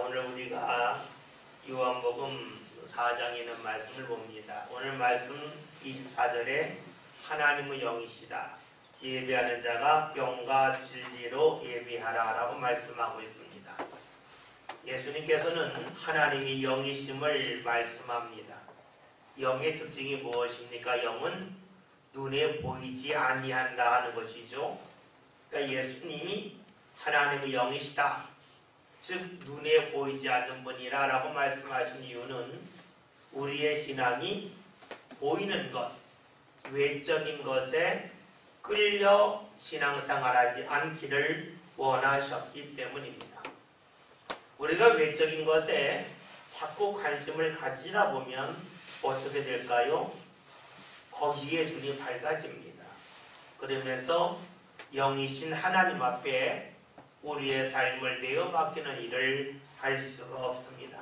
오늘 우리가 요한복음 4장에 있는 말씀을 봅니다. 오늘 말씀 24절에 하나님의 영이시다. 예배하는 자가 영과 진리로 예배하라 라고 말씀하고 있습니다. 예수님께서는 하나님이 영이심을 말씀합니다. 영의 특징이 무엇입니까? 영은 눈에 보이지 아니한다 하는 것이죠. 그러니까 예수님이 하나님의 영이시다. 즉 눈에 보이지 않는 분이라 라고 말씀하신 이유는 우리의 신앙이 보이는 것, 외적인 것에 끌려 신앙생활하지 않기를 원하셨기 때문입니다. 우리가 외적인 것에 자꾸 관심을 가지다 보면 어떻게 될까요? 거기에 눈이 밝아집니다. 그러면서 영이신 하나님 앞에 우리의 삶을 내어맡기는 일을 할 수가 없습니다.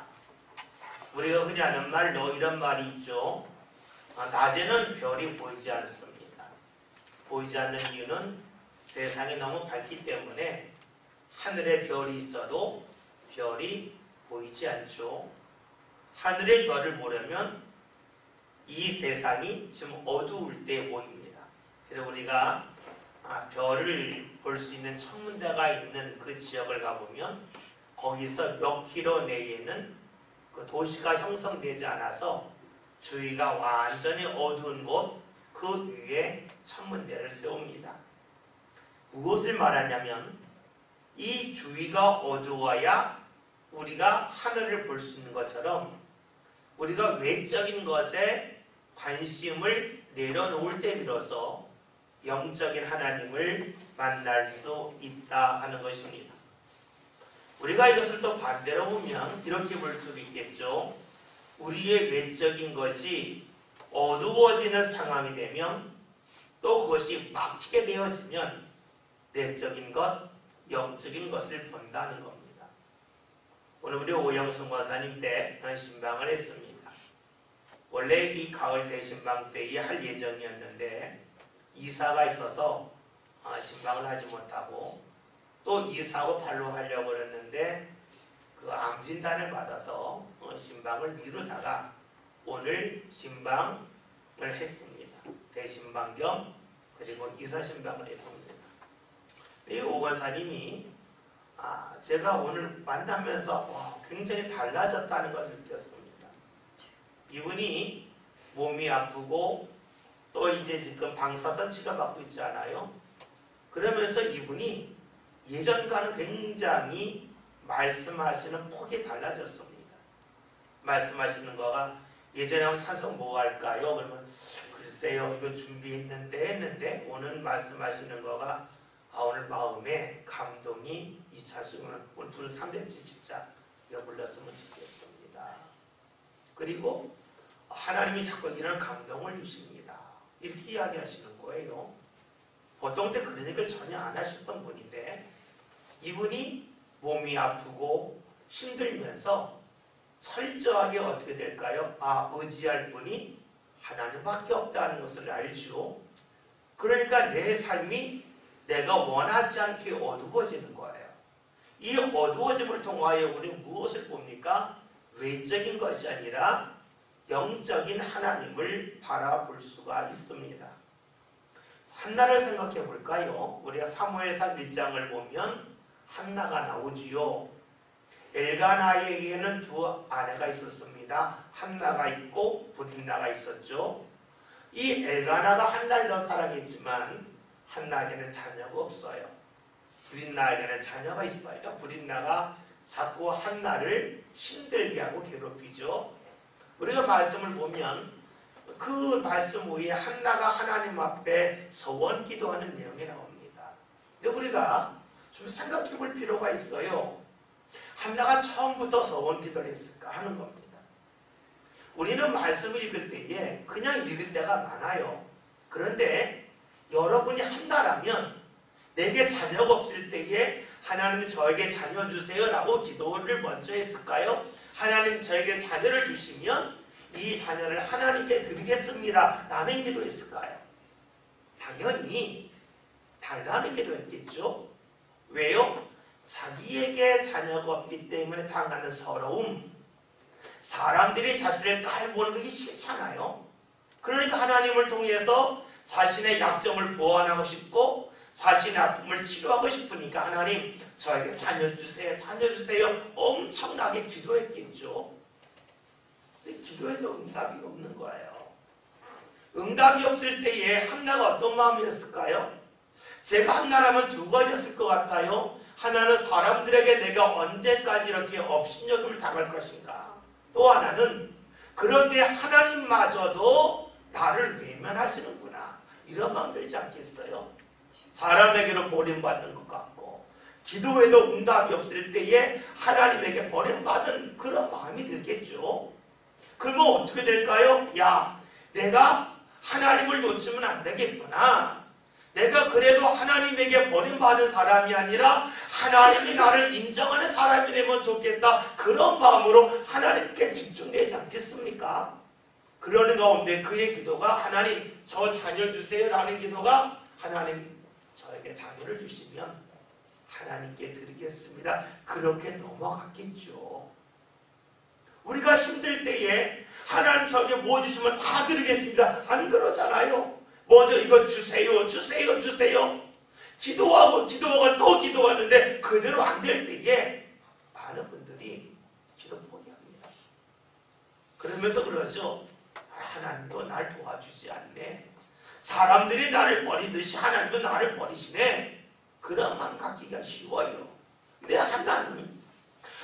우리가 흔히 하는 말로 이런 말이 있죠. 낮에는 별이 보이지 않습니다. 보이지 않는 이유는 세상이 너무 밝기 때문에 하늘에 별이 있어도 별이 보이지 않죠. 하늘의 별을 보려면 이 세상이 지금 어두울 때 보입니다. 그래서 우리가 별을 볼 수 있는 천문대가 있는 그 지역을 가보면 거기서 몇 킬로 내에는 그 도시가 형성되지 않아서 주위가 완전히 어두운 곳 그 위에 천문대를 세웁니다. 무엇을 말하냐면 이 주위가 어두워야 우리가 하늘을 볼 수 있는 것처럼 우리가 외적인 것에 관심을 내려놓을 때 비로소 영적인 하나님을 만날 수 있다 하는 것입니다. 우리가 이것을 또 반대로 보면 이렇게 볼 수도 있겠죠. 우리의 외적인 것이 어두워지는 상황이 되면 또 그것이 막히게 되어지면 내적인 것, 영적인 것을 본다는 겁니다. 오늘 우리 오영순 권사님 때 신방을 했습니다. 원래 이 가을 대신방 때에 할 예정이었는데 이사가 있어서 신방을 하지 못하고 또 이사하고 발로 하려고 그랬는데 그 암 진단을 받아서 신방을 미루다가 오늘 신방을 했습니다. 대신방 겸 그리고 이사 신방을 했습니다. 이 오 권사님이 제가 오늘 만나면서 굉장히 달라졌다는 걸 느꼈습니다. 이분이 몸이 아프고 또 이제 지금 방사선 치료받고 있잖아요. 그러면서 이분이 예전과는 굉장히 말씀하시는 폭이 달라졌습니다. 말씀하시는 거가 예전에 산소 뭐 할까요? 그러면 글쎄요 이거 준비했는데 했는데 오늘 말씀하시는 거가 오늘 마음에 감동이 2차식으로 오늘 불 370자 불렀으면 좋겠습니다. 그리고 하나님이 자꾸 이런 감동을 주십니다. 이렇게 이야기하시는 거예요. 보통 때 그런 얘기를 전혀 안 하셨던 분인데 이분이 몸이 아프고 힘들면서 철저하게 어떻게 될까요? 의지할 분이 하나님밖에 없다는 것을 알죠. 그러니까 내 삶이 내가 원하지 않게 어두워지는 거예요. 이 어두워짐을 통하여 우리는 무엇을 봅니까? 외적인 것이 아니라 영적인 하나님을 바라볼 수가 있습니다. 한나를 생각해 볼까요? 우리가 사무엘상 1장을 보면 한나가 나오지요. 엘가나에게는 두 아내가 있었습니다. 한나가 있고 브린나가 있었죠. 이 엘가나가 한 달 더 사랑했지만 한나에게는 자녀가 없어요. 브린나에게는 자녀가 있어요. 브린나가 자꾸 한나를 힘들게 하고 괴롭히죠. 우리가 말씀을 보면 그 말씀 후에 한나가 하나님 앞에 서원 기도하는 내용이 나옵니다. 근데 우리가 좀 생각해 볼 필요가 있어요. 한나가 처음부터 서원 기도를 했을까 하는 겁니다. 우리는 말씀을 읽을 때에 그냥 읽을 때가 많아요. 그런데 여러분이 한나라면 내게 자녀가 없을 때에 하나님 저에게 자녀 주세요 라고 기도를 먼저 했을까요? 하나님 저에게 자녀를 주시면 이 자녀를 하나님께 드리겠습니다 라는 기도했을까요? 당연히 달라는 기도했겠죠. 왜요? 자기에게 자녀가 없기 때문에 당하는 서러움, 사람들이 자신을 깔보는 것이 싫잖아요. 그러니까 하나님을 통해서 자신의 약점을 보완하고 싶고 자신의 아픔을 치료하고 싶으니까 하나님 저에게 자녀 주세요, 자녀 주세요 엄청나게 기도했겠죠. 근데 기도해도 응답이 없는 거예요. 응답이 없을 때에 한나가 어떤 마음이었을까요? 제가 한나라면 두 가지였을 것 같아요. 하나는 사람들에게 내가 언제까지 이렇게 업신여김을 당할 것인가. 또 하나는 그런데 하나님마저도 나를 외면하시는구나. 이런 마음 들지 않겠어요? 사람에게로 버림받는 것 같고 기도해도 응답이 없을 때에 하나님에게 버림받은 그런 마음이 들겠죠. 그러면 어떻게 될까요? 야, 내가 하나님을 놓치면 안 되겠구나. 내가 그래도 하나님에게 버림받은 사람이 아니라 하나님이 나를 인정하는 사람이 되면 좋겠다. 그런 마음으로 하나님께 집중되지 않겠습니까? 그러는 가운데 그의 기도가 하나님 저 자녀 주세요 라는 기도가 하나님 저에게 자녀를 주시면 하나님께 드리겠습니다. 그렇게 넘어갔겠죠. 우리가 힘들 때에 하나님 저에게 뭐 주시면 다 드리겠습니다. 안 그러잖아요. 먼저 이거 주세요, 주세요, 주세요. 기도하고 또 기도하는데 그대로 안 될 때에 많은 분들이 기도 포기합니다. 그러면서 그러죠. 하나님도 날 도와주지 않네. 사람들이 나를 버리듯이 하나님도 나를 버리시네. 그런 마음 갖기가 쉬워요. 근데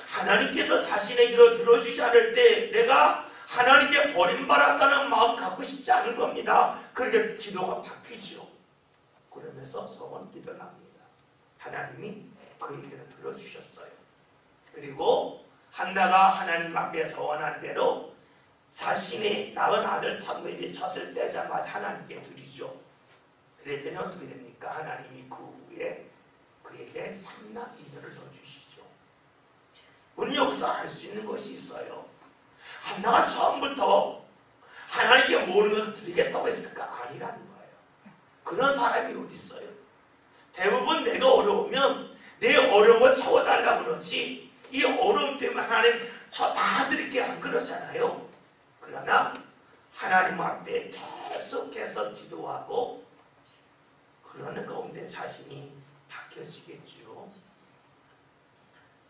하나님께서 자신의 기도 들어주지 않을 때 내가 하나님께 버림받았다는 마음 갖고 싶지 않은 겁니다. 그러니까 기도가 바뀌죠. 그러면서 소원 기도를 합니다. 하나님이 그 얘기를 들어주셨어요. 그리고 한나가 하나님 앞에 소원한 대로 자신이 낳은 아들 사무엘이 젖을 떼자마자 하나님께 드리죠. 그랬더니 어떻게 됩니까? 하나님이 그 후에 그에게 삼남이녀를 넣어주시죠. 우리는 여기서 알 수 있는 것이 있어요. 한나가 처음부터 하나님께 모든 것을 드리겠다고 했을까? 아니라는 거예요. 그런 사람이 어디 있어요? 대부분 내가 어려우면 내 어려움을 채워달라고 그러지 이 어려움 때문에 하나님 저 다 드릴게요 안 그러잖아요. 그러나 하나님 앞에 계속해서 기도하고 그러는 가운데 자신이 바뀌어지겠죠.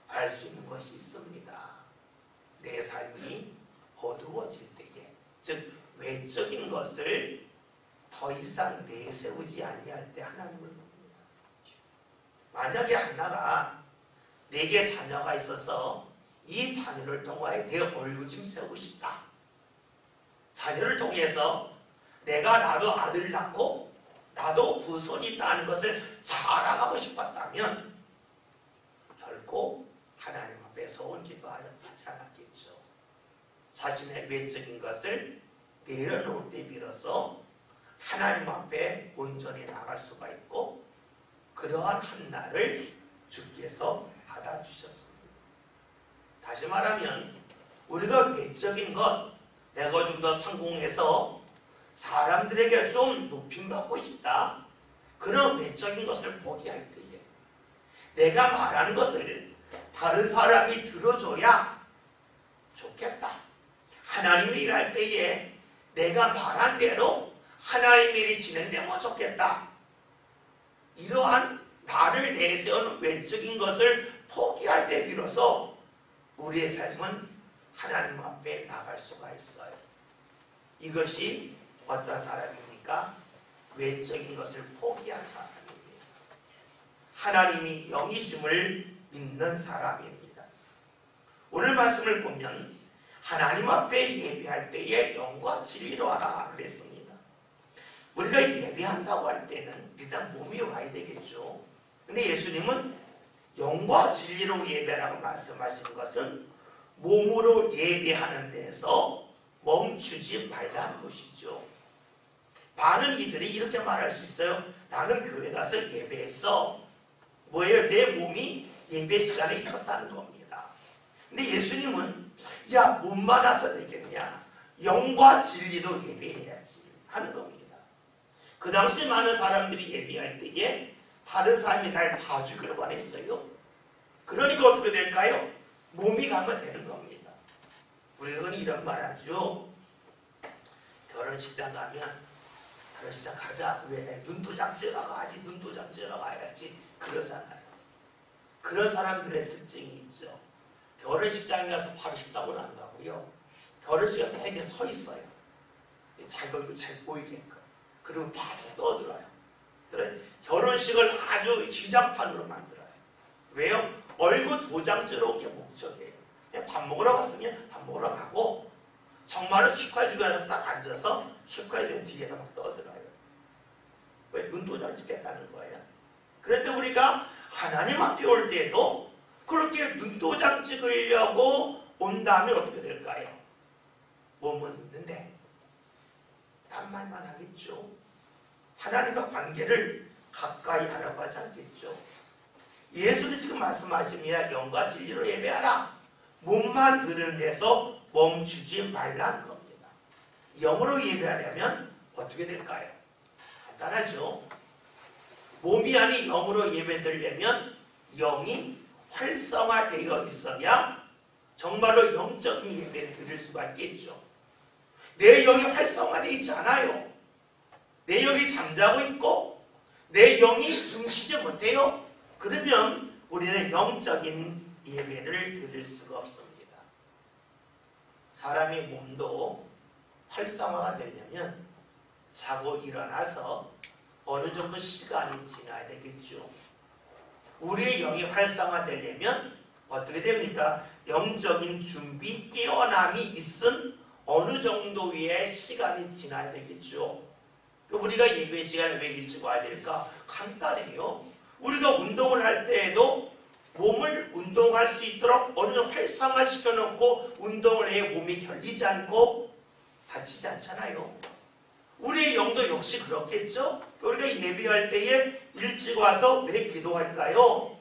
알 수 있는 것이 있습니다. 내 삶이 어두워질 때에, 즉 외적인 것을 더 이상 내세우지 아니할 때 하나님을 봅니다. 만약에 한나가 내게 자녀가 있어서 이 자녀를 통하여 내 얼굴 좀 세우고 싶다. 자녀를 통해서 내가 나도 아들 낳고 나도 후손이 있다는 것을 자랑하고 싶었다면 결코 하나님 앞에 소원 기도하지 않았겠죠. 자신의 외적인 것을 내려놓을 때 비로소 하나님 앞에 온전히 나갈 수가 있고 그러한 한나를 주께서 받아주셨습니다. 다시 말하면 우리가 외적인 것 내가 좀 더 성공해서 사람들에게 좀 높임받고 싶다. 그런 외적인 것을 포기할 때에 내가 말하는 것을 다른 사람이 들어줘야 좋겠다. 하나님이 일할 때에 내가 말한 대로 하나님의 일이 진행되면 좋겠다. 이러한 나를 내세우는 외적인 것을 포기할 때 비로소 우리의 삶은 하나님 앞에 나갈 수가 있어요. 이것이 어떤 사람입니까? 외적인 것을 포기한 사람입니다. 하나님이 영이심을 믿는 사람입니다. 오늘 말씀을 보면 하나님 앞에 예배할 때에 영과 진리로 하라 그랬습니다. 우리가 예배한다고 할 때는 일단 몸이 와야 되겠죠. 근데 예수님은 영과 진리로 예배라고 말씀하시는 것은 몸으로 예배하는 데서 멈추지 말라는 것이죠. 많은 이들이 이렇게 말할 수 있어요. 나는 교회 가서 예배했어. 뭐예요? 내 몸이 예배 시간에 있었다는 겁니다. 근데 예수님은 야 몸만 와서 되겠냐? 영과 진리도 예배해야지 하는 겁니다. 그 당시 많은 사람들이 예배할 때에 다른 사람이 날 봐주기를 원했어요. 그러니까 어떻게 될까요? 몸이 가면 되는 겁니다. 우리가 이런 말 하죠. 결혼식장 가면 결혼식장 가자. 왜? 눈도장 찍으러 가야지. 눈도장 찍으러 가야지. 그러잖아요. 그런 사람들의 특징이 있죠. 결혼식장에 가서 바로 식당으로 안 가고요. 결혼식장에 이렇게 서 있어요. 자기 얼굴 잘 보이게끔. 그리고 바로 떠들어요. 그래, 결혼식을 아주 시장판으로 만들어요. 왜요? 얼굴 도장 찍으러 온 게 목적이에요. 그냥 밥 먹으러 갔으면 밥 먹으러 가고 정말로 축하해주기 위해서 딱 앉아서 축하해주는 뒤에서 막 떠들어요. 왜? 눈도장 찍겠다는 거예요. 그런데 우리가 하나님 앞에 올 때도 그렇게 눈도장 찍으려고 온다면 어떻게 될까요? 몸은 있는데 딴 말만 하겠죠. 하나님과 관계를 가까이 하려고 하지 않겠죠. 예수는 지금 말씀하십니다. 영과 진리로 예배하라. 몸만 드는 데서 멈추지 말라는 겁니다. 영으로 예배하려면 어떻게 될까요? 간단하죠. 몸이 아닌 영으로 예배드리려면 영이 활성화되어 있어야 정말로 영적인 예배를 드릴 수가 있겠죠. 내 영이 활성화되어 있지 않아요. 내 영이 잠자고 있고 내 영이 숨쉬지 못해요. 그러면 우리는 영적인 예배를 드릴 수가 없습니다. 사람의 몸도 활성화가 되려면 자고 일어나서 어느 정도 시간이 지나야 되겠죠. 우리의 영이 활성화되려면 어떻게 됩니까? 영적인 준비, 깨어남이 있은 어느 정도의 시간이 지나야 되겠죠. 우리가 예배 시간에 왜 일찍 와야 될까? 간단해요. 우리가 운동을 할 때에도 몸을 운동할 수 있도록 어느 정도 활성화시켜 놓고 운동을 해야 몸이 결리지 않고 다치지 않잖아요. 우리의 영도 역시 그렇겠죠? 우리가 예배할 때에 일찍 와서 왜 기도할까요?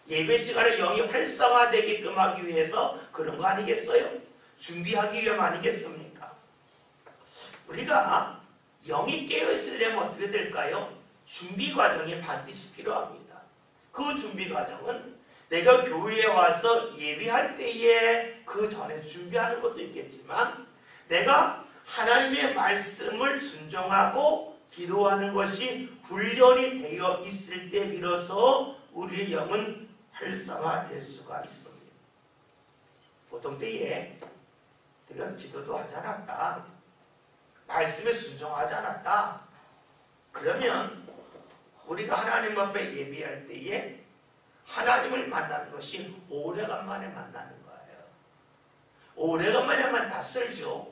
예배 시간에 영이 활성화되게끔 하기 위해서 그런 거 아니겠어요? 준비하기 위함 아니겠습니까? 우리가 영이 깨어있으려면 어떻게 될까요? 준비 과정이 반드시 필요합니다. 그 준비 과정은 내가 교회에 와서 예배할 때에 그 전에 준비하는 것도 있겠지만 내가 하나님의 말씀을 순종하고 기도하는 것이 훈련이 되어 있을 때 비로소 우리의 영은 활성화될 수가 있습니다. 보통 때에 내가 기도도 하지 않았다. 말씀에 순종하지 않았다. 그러면 우리가 하나님 앞에 예배할 때에 하나님을 만나는 것이 오래간만에 만나는 거예요. 오래간만에 하면 낯설죠.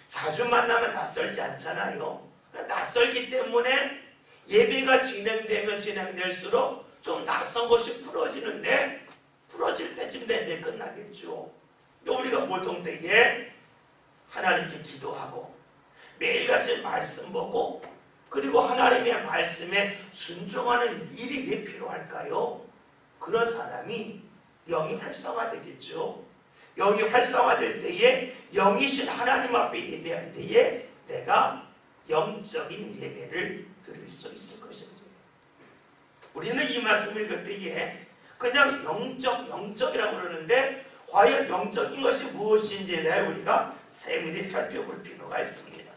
자주 만나면 낯설지 않잖아요. 낯설기 때문에 예배가 진행되면 진행될수록 좀 낯선 것이 풀어지는데 풀어질 때쯤 되면 끝나겠죠. 우리가 보통 때에 하나님께 기도하고 매일같이 말씀 보고 그리고 하나님의 말씀에 순종하는 일이 왜 필요할까요? 그런 사람이 영이 활성화되겠죠. 영이 활성화될 때에 영이신 하나님 앞에 예배할 때에 내가 영적인 예배를 드릴 수 있을 것입니다. 우리는 이 말씀을 읽을 때에 그냥 영적이라고 그러는데 과연 영적인 것이 무엇인지에 대해 우리가 세밀히 살펴볼 필요가 있습니다.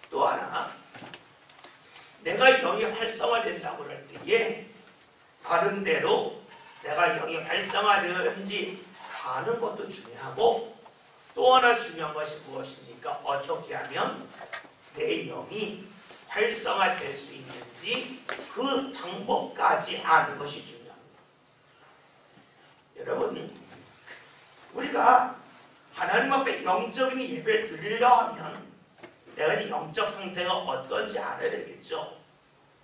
또 하나, 내가 영이 활성화된다고 할 때에 나름대로 내가 영이 활성화되는지 아는 것도 중요하고 또 하나 중요한 것이 무엇입니까? 어떻게 하면 내 영이 활성화될 수 있는지 그 방법까지 아는 것이 중요합니다. 여러분, 우리가 하나님 앞에 영적인 예배를 드리려 하면 내가 영적 상태가 어떤지 알아야 되겠죠.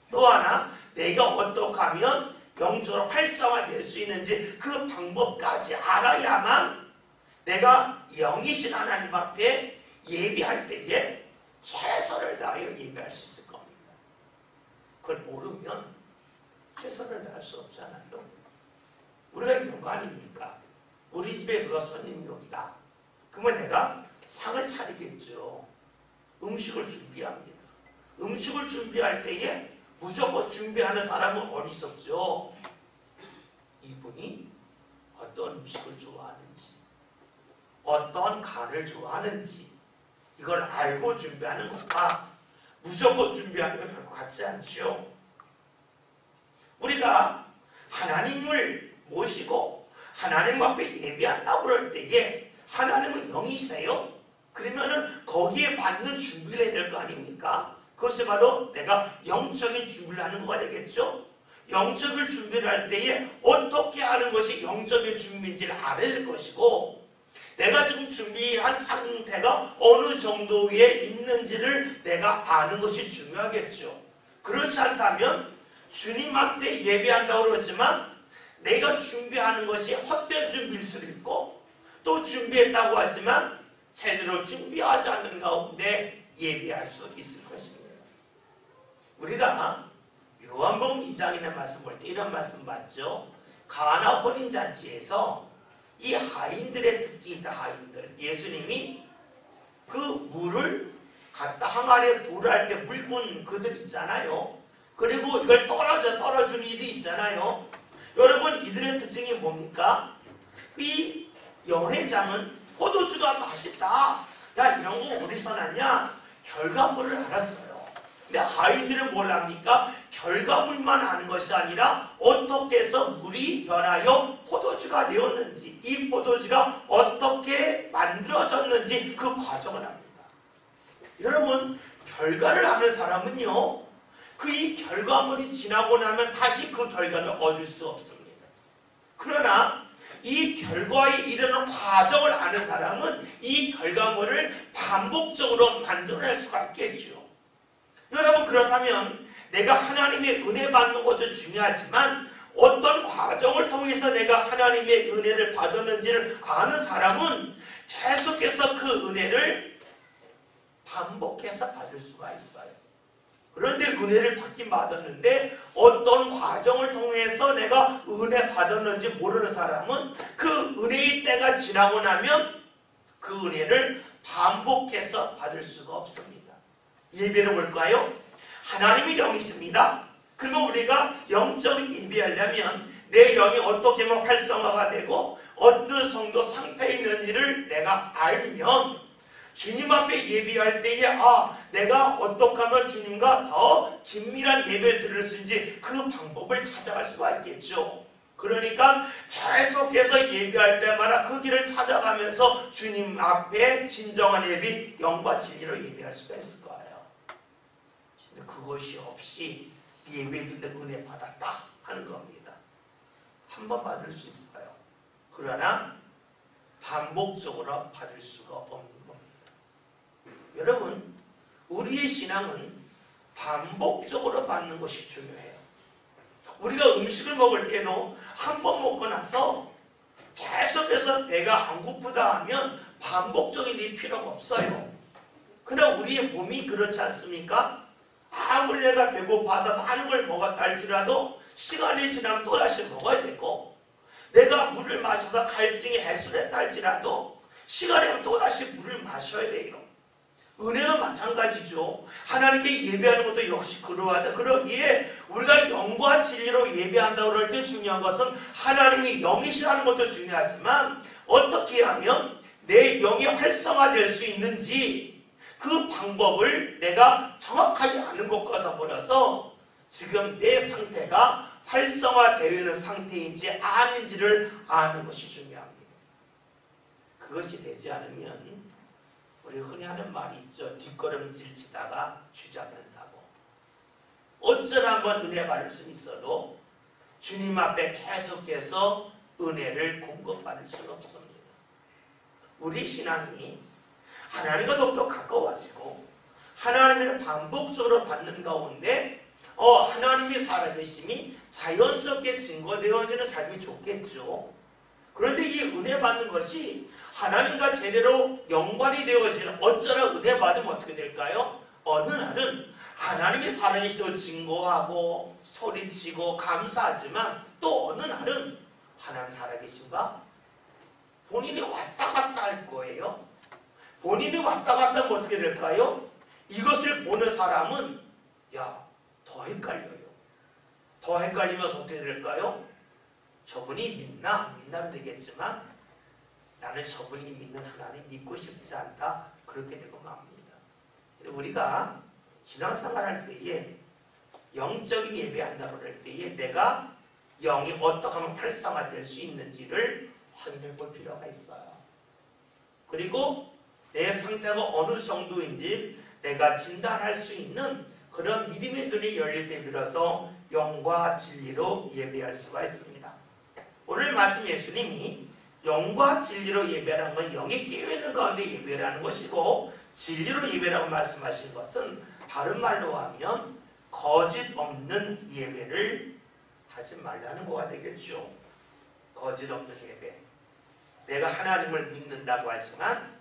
또 하나, 내가 어떻게 하면 영적으로 활성화될 수 있는지 그 방법까지 알아야만 내가 영이신 하나님 앞에 예배할 때에 최선을 다하여 예배할 수 있을 겁니다. 그걸 모르면 최선을 다할 수 없잖아요. 우리가 이런 거 아닙니까? 우리 집에 누가 손님이 온다. 그러면 내가 상을 차리겠죠. 음식을 준비합니다. 음식을 준비할 때에 무조건 준비하는 사람은 어리석죠. 이분이 어떤 음식을 좋아하는지, 어떤 간을 좋아하는지 이걸 알고 준비하는 것과 무조건 준비하는 건 결코 같지 않죠. 우리가 하나님을 모시고 하나님 앞에 예배한다고 그럴 때에 하나님은 영이세요. 그러면은 거기에 맞는 준비를 해야 될 거 아닙니까? 그것이 바로 내가 영적인 준비를 하는 거가 되겠죠. 영적인 준비를 할 때에 어떻게 하는 것이 영적인 준비인지를 알아야 될 것이고, 내가 지금 준비한 상태가 어느 정도에 있는지를 내가 아는 것이 중요하겠죠. 그렇지 않다면 주님 앞에 예배한다고 그러지만 내가 준비하는 것이 헛된 준비일 수도 있고, 또 준비했다고 하지만 제대로 준비하지 않는 가운데 예배할 수 있을 것입니다. 우리가 요한복음 2장이나 말씀 볼 때 이런 말씀 봤죠. 가나 혼인잔치에서 이 하인들의 특징이 있다. 하인들. 예수님이 그 물을 갖다 항아리에 불할 때 물 분 그들 있잖아요. 그리고 이걸 떨어주는 일이 있잖아요. 여러분, 이들의 특징이 뭡니까? 이 연회장은 포도주가 맛있다. 야, 이런 거 어디서 났냐? 결과물을 알았어요. 근데 하인들은 뭘 합니까? 결과물만 아는 것이 아니라 어떻게 해서 물이 변하여 포도주가 되었는지, 이 포도주가 어떻게 만들어졌는지 그 과정을 압니다. 여러분, 결과를 아는 사람은요, 그 이 결과물이 지나고 나면 다시 그 결과를 얻을 수 없습니다. 그러나 이 결과에 이르는 과정을 아는 사람은 이 결과물을 반복적으로 만들어낼 수가 있겠죠. 여러분, 그렇다면 내가 하나님의 은혜 받는 것도 중요하지만 어떤 과정을 통해서 내가 하나님의 은혜를 받았는지를 아는 사람은 계속해서 그 은혜를 반복해서 받을 수가 있어요. 그런데 은혜를 받긴 받았는데 어떤 과정을 통해서 내가 은혜 받았는지 모르는 사람은 그 은혜의 때가 지나고 나면 그 은혜를 반복해서 받을 수가 없습니다. 예배를 볼까요? 하나님이 영이십니다. 그러면 우리가 영적인 예배하려면 내 영이 어떻게 하면 활성화가 되고 어떤 정도 상태에 있는지를 내가 알면 주님 앞에 예배할 때에 내가 어떻게 하면 주님과 더 긴밀한 예배를 드릴 수 있는지 그 방법을 찾아갈 수가 있겠죠. 그러니까 계속해서 예배할 때마다 그 길을 찾아가면서 주님 앞에 진정한 예배, 영과 진리로 예배할 수가 있을 거예요. 근데 그것이 없이 예배 드릴 때 은혜 받았다 하는 겁니다. 한 번 받을 수 있어요. 그러나 반복적으로 받을 수가 없는 겁니다. 여러분, 우리의 신앙은 반복적으로 받는 것이 중요해요. 우리가 음식을 먹을 때도 한 번 먹고 나서 계속해서 배가 안 고프다 하면 반복적인 일이 필요가 없어요. 그러나 우리의 몸이 그렇지 않습니까? 아무리 내가 배고파서 많은 걸 먹었다 할지라도 시간이 지나면 또다시 먹어야 되고, 내가 물을 마셔서 갈증이 해소됐다 할지라도 시간이 되면 또다시 물을 마셔야 돼요. 은혜는 마찬가지죠. 하나님께 예배하는 것도 역시 그러하죠. 그러기에 우리가 영과 진리로 예배한다고 그럴 때 중요한 것은 하나님이 영이시라는 것도 중요하지만 어떻게 하면 내 영이 활성화될 수 있는지 그 방법을 내가 정확하게 아는 것과 더불어서 지금 내 상태가 활성화되어 있는 상태인지 아닌지를 아는 것이 중요합니다. 그것이 되지 않으면 우리 흔히 하는 말이 있죠. 뒷걸음질 치다가 쥐잡는다고. 어쩌나 한번 은혜 받을 수 있어도 주님 앞에 계속해서 은혜를 공급받을 수는 없습니다. 우리 신앙이 하나님과 더욱더 가까워지고 하나님을 반복적으로 받는 가운데 하나님이 살아계심이 자연스럽게 증거되어지는 삶이 좋겠죠. 그런데 이 은혜 받는 것이 하나님과 제대로 연관이 되어지는, 어쩌나 은혜 받으면 어떻게 될까요? 어느 날은 하나님이 살아계시다고 증거하고 소리치고 감사하지만 또 어느 날은 하나님 살아계신가? 본인이 왔다 갔다 할 거예요. 본인이 왔다 갔다 하면 어떻게 될까요? 이것을 보는 사람은 더 헷갈려요. 더 헷갈리면 어떻게 될까요? 저분이 믿나 안 믿나면 되겠지만 나는 저분이 믿는 하나님 믿고 싶지 않다. 그렇게 되고 맙니다. 우리가 신앙생활할 때에 영적인 예배한다고 할 때에 내가 영이 어떻게 하면 활성화될 수 있는지를 확인해 볼 필요가 있어요. 그리고 내 상태가 어느 정도인지 내가 진단할 수 있는 그런 믿음의 눈이 열릴 때 비로소 영과 진리로 예배할 수가 있습니다. 오늘 말씀 예수님이 영과 진리로 예배라는 건 영이 깨어있는 가운데 예배라는 것이고 진리로 예배라고 말씀하신 것은 다른 말로 하면 거짓 없는 예배를 하지 말라는 거가 되겠죠. 거짓 없는 예배. 내가 하나님을 믿는다고 하지만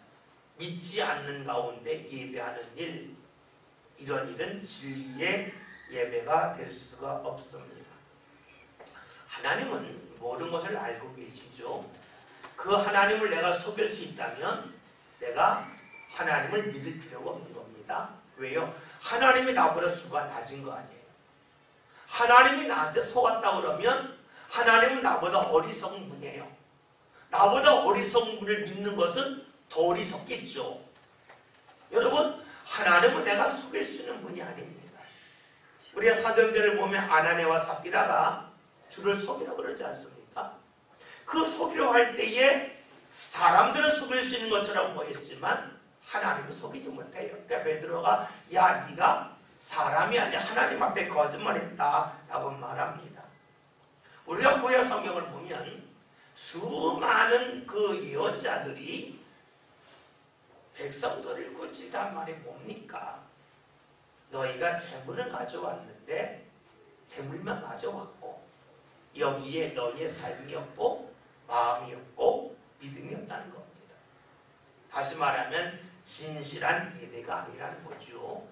믿지 않는 가운데 예배하는 일, 이런 일은 진리의 예배가 될 수가 없습니다. 하나님은 모든 것을 알고 계시죠. 그 하나님을 내가 속일 수 있다면 내가 하나님을 믿을 필요가 없는 겁니다. 왜요? 하나님이 나보다 수가 낮은 거 아니에요. 하나님이 나한테 속았다 그러면 하나님은 나보다 어리석은 분이에요. 나보다 어리석은 분을 믿는 것은 더 어리석겠죠. 여러분, 하나님은 내가 속일 수 있는 분이 아닙니다. 우리가 사도행전을 보면 아나니아와 삽비라가 주를 속이라고 그러지 않습니까? 그 속이려 할 때에 사람들은 속일 수 있는 것처럼 보였지만 하나님은 속이지 못해요. 그러니까 베드로가 야 네가 사람이 아니라 하나님 앞에 거짓말했다 라고 말합니다. 우리가 구약 성경을 보면 수많은 그 예언자들이 백성들을 꾸짖단 말이 뭡니까? 너희가 재물을 가져왔는데 재물만 가져왔고 여기에 너희의 삶이 없고 마음이 없고 믿음이 없다는 겁니다. 다시 말하면 진실한 예배가 아니라는 거죠.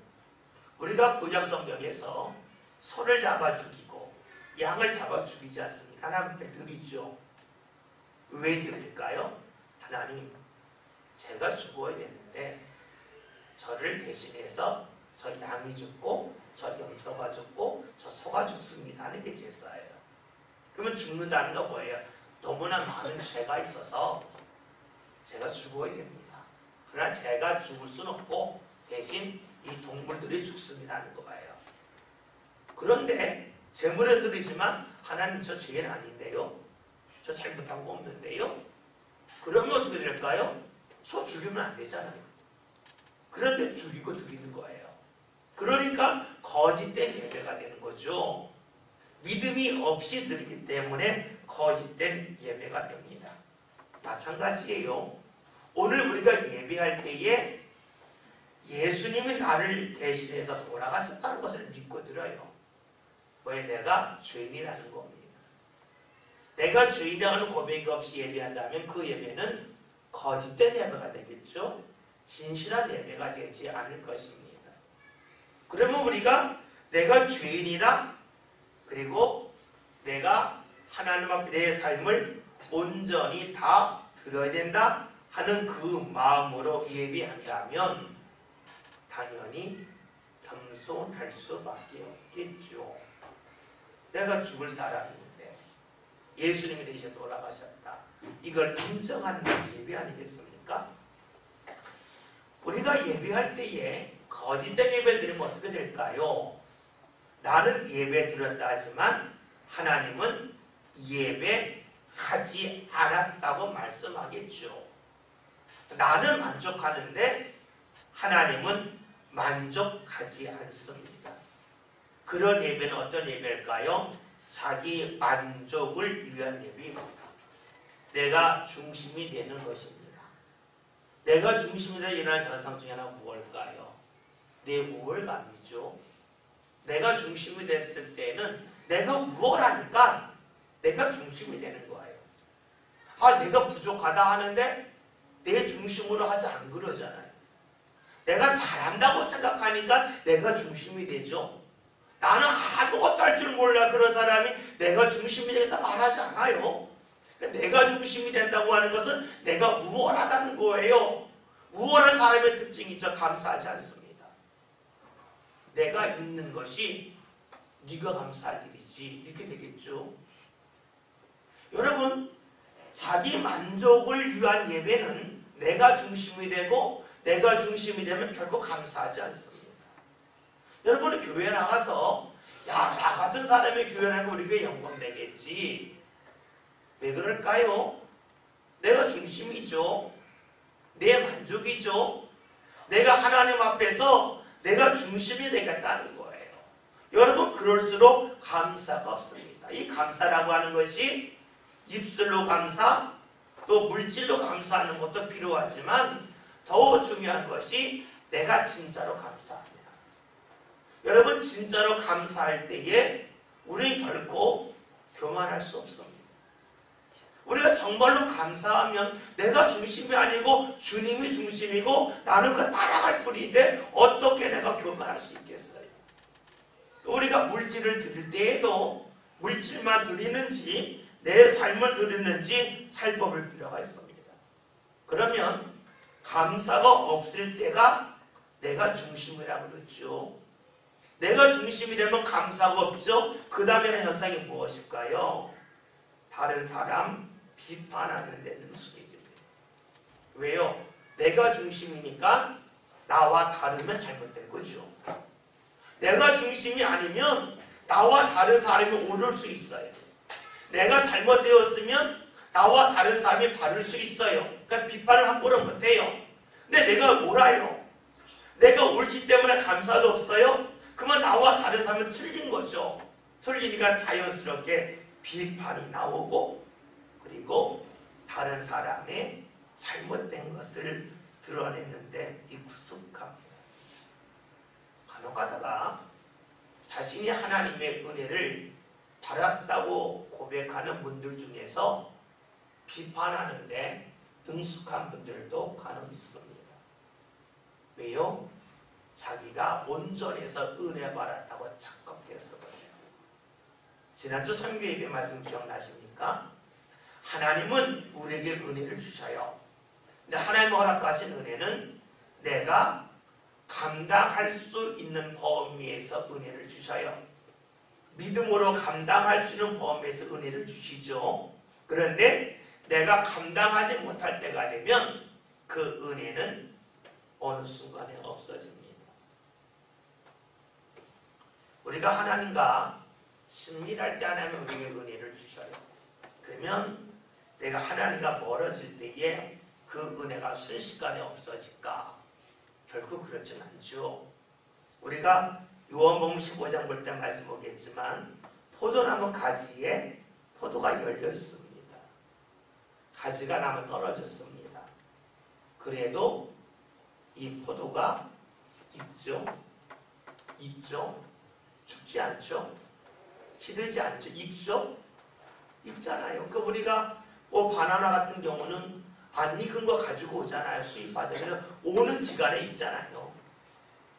우리가 구약 성경에서 소를 잡아 죽이고 양을 잡아 죽이지 않습니까? 하나님 앞에 드리죠. 왜 드릴까요? 하나님, 제가 죽어야 되는데 저를 대신해서 저 양이 죽고 저 염소가 죽고 저 소가 죽습니다 하는 게 제사예요. 그러면 죽는다는 거 뭐예요? 너무나 많은 죄가 있어서 제가 죽어야 됩니다. 그러나 제가 죽을 수는 없고 대신 이 동물들이 죽습니다 하는 거예요. 그런데 제물에 드리지만 하나님 저 죄는 아닌데요. 저 잘못한 거 없는데요. 그러면 어떻게 될까요? 소 죽이면 안 되잖아요. 그런데 죽이고 드리는 거예요. 그러니까 거짓된 예배가 되는 거죠. 믿음이 없이 드리기 때문에 거짓된 예배가 됩니다. 마찬가지예요. 오늘 우리가 예배할 때에 예수님이 나를 대신해서 돌아가셨다는 것을 믿고 드려요. 왜? 내가 죄인이라는 겁니다. 내가 죄인이라는 고백이 없이 예배한다면 그 예배는 거짓된 예배가 되겠죠. 진실한 예배가 되지 않을 것입니다. 그러면 우리가 내가 죄인이다, 그리고 내가 하나님 앞에 내 삶을 온전히 다 드려야 된다 하는 그 마음으로 예배한다면 당연히 겸손할 수밖에 없겠죠. 내가 죽을 사람인데 예수님이 대신 돌아가셨다. 이걸 인정하는 게 예배 아니겠습니까? 우리가 예배할 때에 거짓된 예배 드리면 어떻게 될까요? 나는 예배 드렸다 하지만 하나님은 예배하지 않았다고 말씀하겠죠. 나는 만족하는데 하나님은 만족하지 않습니다. 그런 예배는 어떤 예배일까요? 자기 만족을 위한 예배입니다. 내가 중심이 되는 것입니다. 내가 중심이 되어 일어나는 현상 중에 하나가 무엇일까요? 내 우월감이죠. 내가 중심이 됐을 때는 내가 우월하니까 내가 중심이 되는 거예요. 아, 내가 부족하다 하는데 내 중심으로 하지 안 그러잖아요. 내가 잘한다고 생각하니까 내가 중심이 되죠. 나는 아무것도 할 줄 몰라 그런 사람이 내가 중심이 되겠다 말하지 않아요. 내가 중심이 된다고 하는 것은 내가 우월하다는 거예요. 우월한 사람의 특징이죠. 감사하지 않습니다. 내가 있는 것이 네가 감사할 일이지 이렇게 되겠죠. 여러분, 자기 만족을 위한 예배는 내가 중심이 되고 내가 중심이 되면 결코 감사하지 않습니다. 여러분, 교회 나가서 야, 나 같은 사람이 교회 나가면 우리 교회 영광 되겠지. 왜 그럴까요? 내가 중심이죠. 내 만족이죠. 내가 하나님 앞에서 내가 중심이 되겠다는 거예요. 여러분, 그럴수록 감사가 없습니다. 이 감사라고 하는 것이 입술로 감사, 또 물질로 감사하는 것도 필요하지만 더 중요한 것이 내가 진짜로 감사하냐. 여러분, 진짜로 감사할 때에 우리는 결코 교만할 수 없습니다. 우리가 정말로 감사하면 내가 중심이 아니고 주님이 중심이고 나는 그 따라갈 뿐인데 어떻게 내가 교만할 수 있겠어요? 우리가 물질을 드릴 때에도 물질만 드리는지 내 삶을 드리는지 살펴볼 필요가 있습니다. 그러면 감사가 없을 때가 내가 중심이라고 그러죠. 내가 중심이 되면 감사가 없죠. 그 다음에는 현상이 무엇일까요? 다른 사람 비판하는 데 능숙해집니다. 왜요? 내가 중심이니까 나와 다르면 잘못된 거죠. 내가 중심이 아니면 나와 다른 사람이 오를 수 있어요. 내가 잘못되었으면 나와 다른 사람이 바를 수 있어요. 그러니까 비판을 함부로 못해요. 근데 내가 옳아요. 내가 옳기 때문에 감사도 없어요. 그러면 나와 다른 사람은 틀린 거죠. 틀리니까 자연스럽게 비판이 나오고 그리고 다른 사람의 잘못된 것을 드러내는데 익숙합니다. 간혹 가다가 자신이 하나님의 은혜를 받았다고 고백하는 분들 중에서 비판하는데 능숙한 분들도 간혹 있습니다. 왜요? 자기가 온전해서 은혜 받았다고 착각해서 그래요. 지난주 선교 예배 말씀 기억나십니까? 하나님은 우리에게 은혜를 주셔요. 근데 하나님 허락하신 은혜는 내가 감당할 수 있는 범위에서 은혜를 주셔요. 믿음으로 감당할 수 있는 범위에서 은혜를 주시죠. 그런데 내가 감당하지 못할 때가 되면 그 은혜는 어느 순간에 없어집니다. 우리가 하나님과 친밀할 때 하나님은 우리에게 은혜를 주셔요. 그러면 내가 하나님과 멀어질 때에 그 은혜가 순식간에 없어질까? 결코 그렇진 않죠. 우리가 요한복음 15장 볼 때 말씀 보겠지만 포도나무 가지에 포도가 열려 있습니다. 가지가 나무 떨어졌습니다. 그래도 이 포도가 익죠? 죽지 않죠? 시들지 않죠? 익죠? 익잖아요. 그 우리가 바나나 같은 경우는 안 익은 거 가지고 오잖아요. 수입 과정에서 오는 기간에 있잖아요.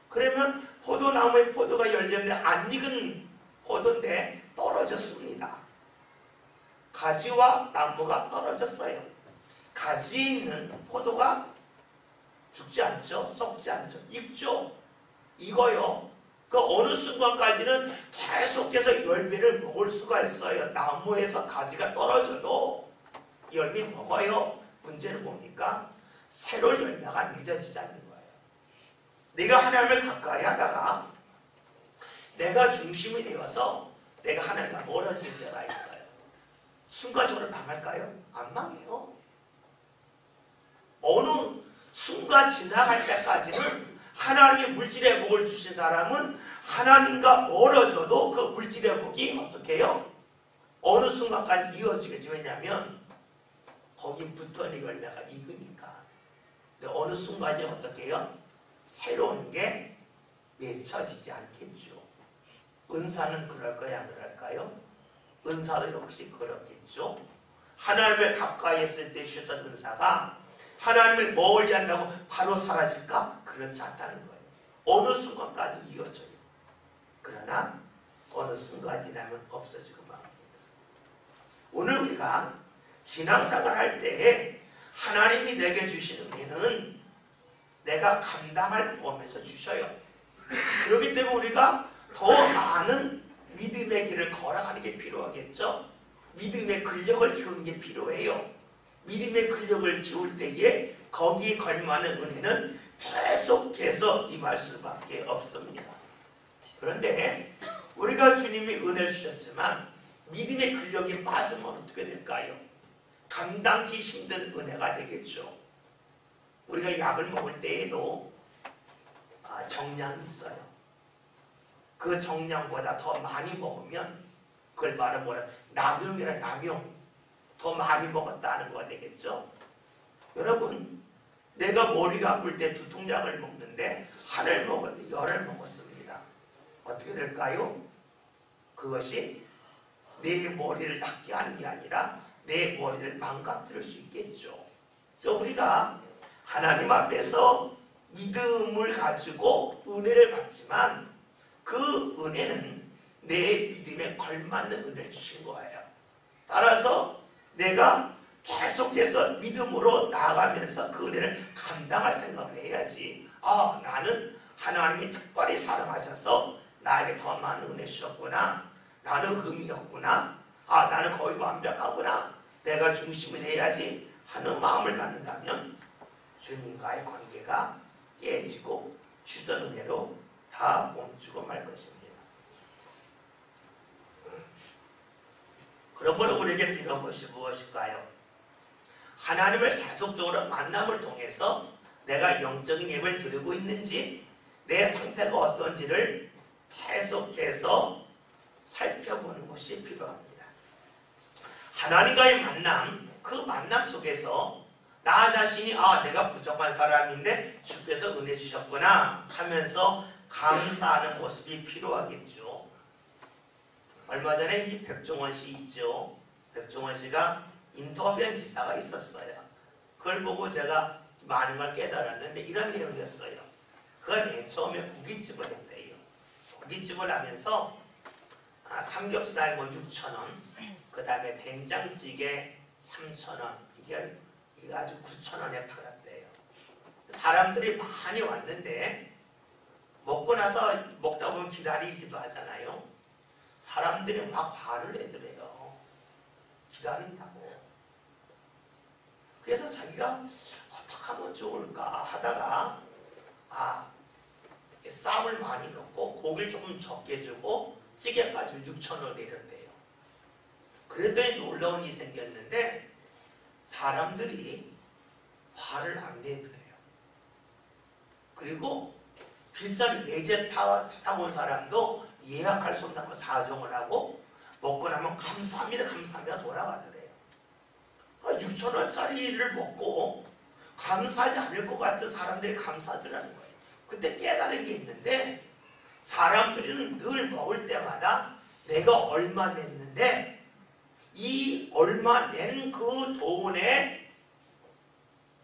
그러면 포도나무에 포도가 열렸는데 안 익은 포도인데 떨어졌습니다. 가지와 나무가 떨어졌어요. 가지에 있는 포도가 죽지 않죠? 썩지 않죠? 익죠? 익어요. 그 어느 순간까지는 계속해서 열매를 먹을 수가 있어요. 나무에서 가지가 떨어져도 열매 먹어요. 문제는 뭡니까? 새로운 열매가 맺어지지 않는 거예요. 내가 하나님을 가까이 하다가 내가 중심이 되어서 내가 하나님과 멀어질 때가 있어요. 순간적으로 망할까요? 안 망해요. 어느 순간 지나갈 때까지는 하나님의 물질의 복을 주신 사람은 하나님과 멀어져도 그 물질의 복이 어떻게 해요? 어느 순간까지 이어지겠죠. 왜냐하면 거기 붙어있는 열매가 익으니까. 근데 어느 순간이 어떻게 해요? 새로운 게 맺혀지지 않겠죠. 은사는 그럴까요? 안 그럴까요? 은사도 역시 그렇겠죠. 하나님을 가까이 했을 때 주셨던 은사가 하나님을 멀리 한다고 바로 사라질까? 그렇지 않다는 거예요. 어느 순간까지 이어져요. 그러나 어느 순간 지나면 없어지고 맙니다. 오늘 우리가 신앙생활 할 때에 하나님이 내게 주신 은혜는 내가 감당할 범위에서 주셔요. 그렇기 때문에 우리가 더 많은 믿음의 길을 걸어가는 게 필요하겠죠. 믿음의 근력을 키우는 게 필요해요. 믿음의 근력을 키울 때에 거기에 걸맞는 은혜는 계속해서 임할 수밖에 없습니다. 그런데 우리가 주님이 은혜 주셨지만 믿음의 근력이 빠지면 어떻게 될까요? 감당기 힘든 은혜가 되겠죠. 우리가 약을 먹을 때에도 정량이 있어요. 그 정량보다 더 많이 먹으면 그걸 말하면 뭐라 남용이라 남용. 더 많이 먹었다는 거가 되겠죠. 여러분, 내가 머리가 아플 때 두통약을 먹는데 하나를 먹었는데 열을 먹었습니다. 어떻게 될까요? 그것이 내 머리를 낫게 하는 게 아니라 내 머리를 망가뜨릴 수 있겠죠. 그래서 우리가 하나님 앞에서 믿음을 가지고 은혜를 받지만 그 은혜는 내 믿음에 걸맞는 은혜를 주신 거예요. 따라서 내가 계속해서 믿음으로 나아가면서 그 은혜를 감당할 생각을 해야지. 나는 하나님이 특별히 사랑하셔서 나에게 더 많은 은혜 주셨구나. 나는 흠이었구나. 나는 거의 완벽하구나. 내가 중심이 돼야지 하는 마음을 갖는다면 주님과의 관계가 깨지고 주던 은혜로 다 멈추고 말 것입니다. 그러므로 우리에게 필요한 것이 무엇일까요? 하나님을 계속적으로 만남을 통해서 내가 영적인 예배를 드리고 있는지 내 상태가 어떤지를 계속해서 살펴보는 것이 필요합니다. 하나님과의 만남, 그 만남 속에서 나 자신이 내가 부족한 사람인데 주께서 은혜 주셨구나 하면서 감사하는 모습이 필요하겠죠. 얼마 전에 이 백종원 씨 있죠. 백종원 씨가 인터뷰한 기사가 있었어요. 그걸 보고 제가 많은 걸 깨달았는데 이런 내용이었어요. 그가 맨 처음에 고깃집을 했대요. 고깃집을 하면서 삼겹살 6,000원, 그 다음에 된장찌개 3,000원, 이게 아주 9,000원에 팔았대요. 사람들이 많이 왔는데 먹고 나서 먹다 보면 기다리기도 하잖아요. 사람들이 막 화를 내더래요. 기다린다고. 그래서 자기가 어떻게 하면 좋을까 하다가 쌈을 많이 넣고 고기를 조금 적게 주고 찌개까지 6,000원 이런대요. 그랬더니 놀라운 일이 생겼는데 사람들이 화를 안 내더래요. 그리고 비싼 외제 타고 온 사람도 예약할 수 없다고 사정을 하고 먹고 나면 감사합니다 돌아가더래요. 6,000원짜리를 먹고 감사하지 않을 것 같은 사람들이 감사하더라는 거예요. 그때 깨달은 게 있는데 사람들은 늘 먹을 때마다 내가 얼마 냈는데 이 얼마 낸 그 돈에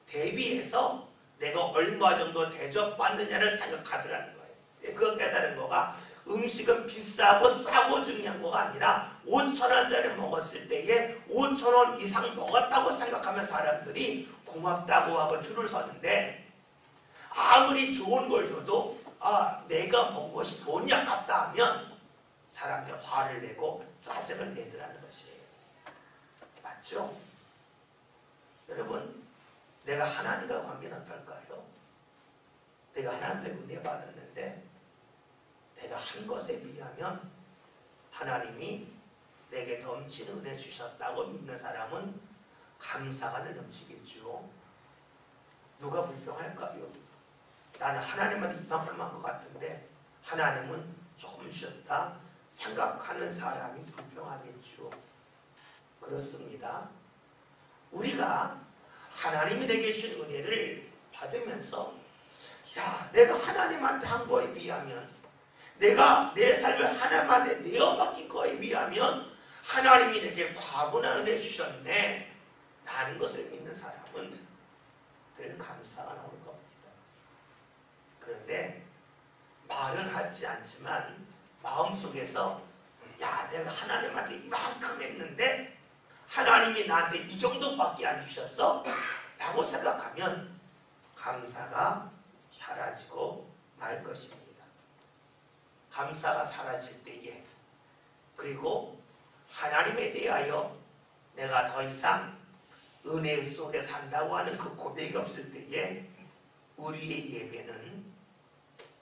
대비해서 내가 얼마 정도 대접받느냐를 생각하더라는 거예요. 그거 깨달은 거가 음식은 비싸고 싸고 중요한 거가 아니라 5,000원짜리 먹었을 때에 5,000원 이상 먹었다고 생각하면 사람들이 고맙다고 하고 줄을 서는데 아무리 좋은 걸 줘도 내가 먹은 것이 돈이 아깝다 하면 사람들이 화를 내고 짜증을 내더라는 것이에요. 맞죠? 여러분, 내가 하나님과 관계는 어떨까요? 내가 하나님께 은혜 받았는데 내가 한 것에 비하면 하나님이 내게 넘치는 은혜 주셨다고 믿는 사람은 감사가 넘치겠죠. 누가 불평할까요? 나는 하나님한테 이만큼 한 것 같은데 하나님은 조금 주셨다 생각하는 사람이 불평하겠죠. 그렇습니다. 우리가 하나님이 내게 주신 은혜를 받으면서 내가 하나님한테 한 거에 비하면 내가 내 삶을 하나님한테 내어맡긴 거에 비하면 하나님이 내게 과분한 은혜 주셨네 라는 것을 믿는 사람은 늘 감사가 나올 겁니다. 그런데 말은 하지 않지만 마음속에서 내가 하나님한테 이만큼 했는데 하나님이 나한테 이 정도밖에 안 주셨어? 라고 생각하면 감사가 사라지고 말 것입니다. 감사가 사라질 때에 그리고 하나님에 대하여 내가 더 이상 은혜 속에 산다고 하는 그 고백이 없을 때에 우리의 예배는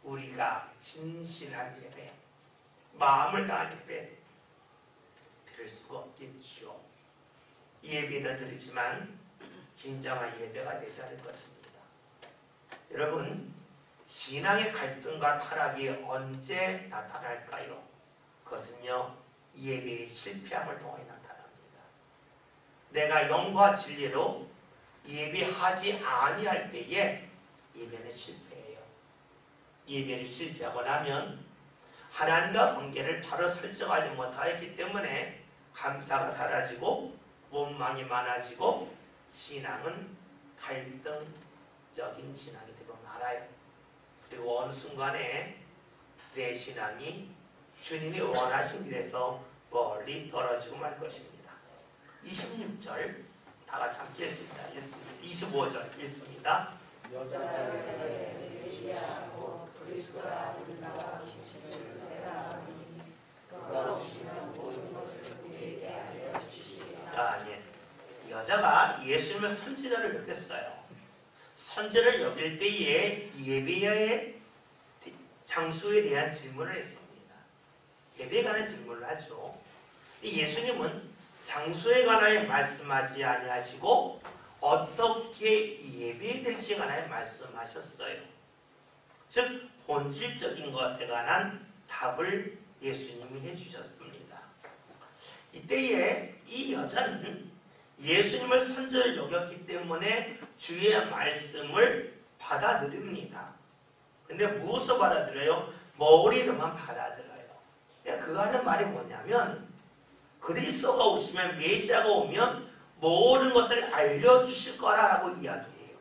우리가 진실한 예배, 마음을 다한 예배 드릴 수가 없겠죠. 예배는 드리지만 진정한 예배가 되지 않을 것입니다. 여러분, 신앙의 갈등과 타락이 언제 나타날까요? 그것은요, 예배의 실패함을 통해 나타납니다. 내가 영과 진리로 예배하지 아니할 때에 예배는 실패해요. 예배를 실패하고 나면 하나님과 관계를 바로 설정하지 못하였기 때문에 감사가 사라지고 원망이 많아지고 신앙은 갈등적인 신앙이 되고 말아요. 그리고 어느 순간에 내 신앙이 주님이 원하신 길에서 멀리 떨어지고 말 것입니다. 26절 다 같이 함께 읽습니다. 25절 읽습니다. 여자를 계시하고 그리스도라 우리나라 심심을 내가 아니 그가 오시면 모든 것을 우리에게 알려주시리라. 예. 여자가 예수님을 선지자를 여겼어요. 선지자를 여길 때에 예배의 장소에 대한 질문을 했습니다. 예배에 관한 질문을 하죠. 예수님은 장소에 관하여 말씀하지 아니하시고 어떻게 예배해야 될지에 관하여 말씀하셨어요. 즉 본질적인 것에 관한 답을 예수님이 해주셨습니다. 이때에 이 여자는 예수님을 선지자로 여겼기 때문에 주의 말씀을 받아들입니다. 근데 무엇을 받아들여요? 머리로만 받아들여요. 그가 하는 말이 뭐냐면 그리스도가 오시면, 메시아가 오면 모든 것을 알려주실 거라고 이야기해요.